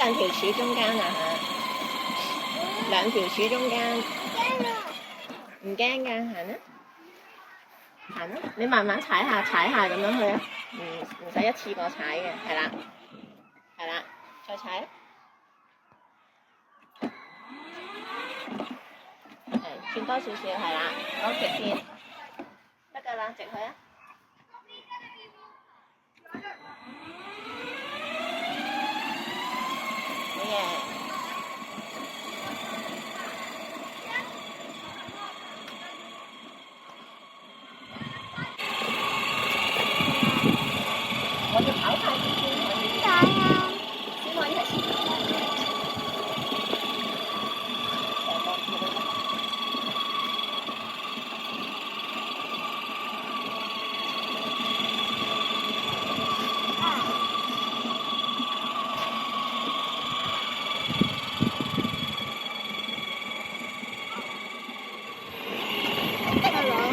兩條柱中間啊嚇，兩條柱中間。唔驚㗎，行啦，行啦，你慢慢踩下咁樣去啊，唔使一次過踩嘅，係啦，係啦，再踩啊，係轉多少少，係啦，好直線，得㗎啦，直去啊，好嘅。我要跑快啲先，點解啊？先可以喺前面。Hello。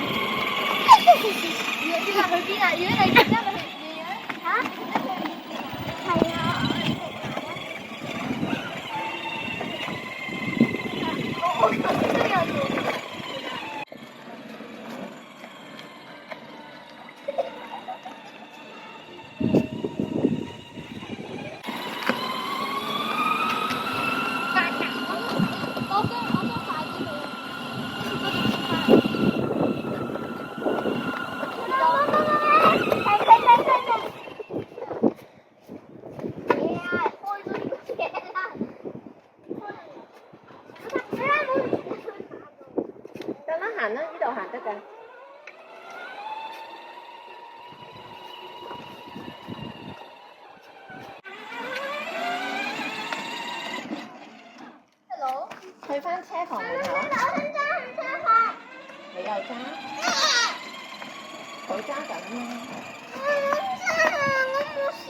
你話去邊啊？如果你而家咪去邊啊？嚇？係啊。我都有做。得啦，行啦，呢度行得㗎。Hello， 去返車房門口。你又揸？佢揸緊啊！我冇小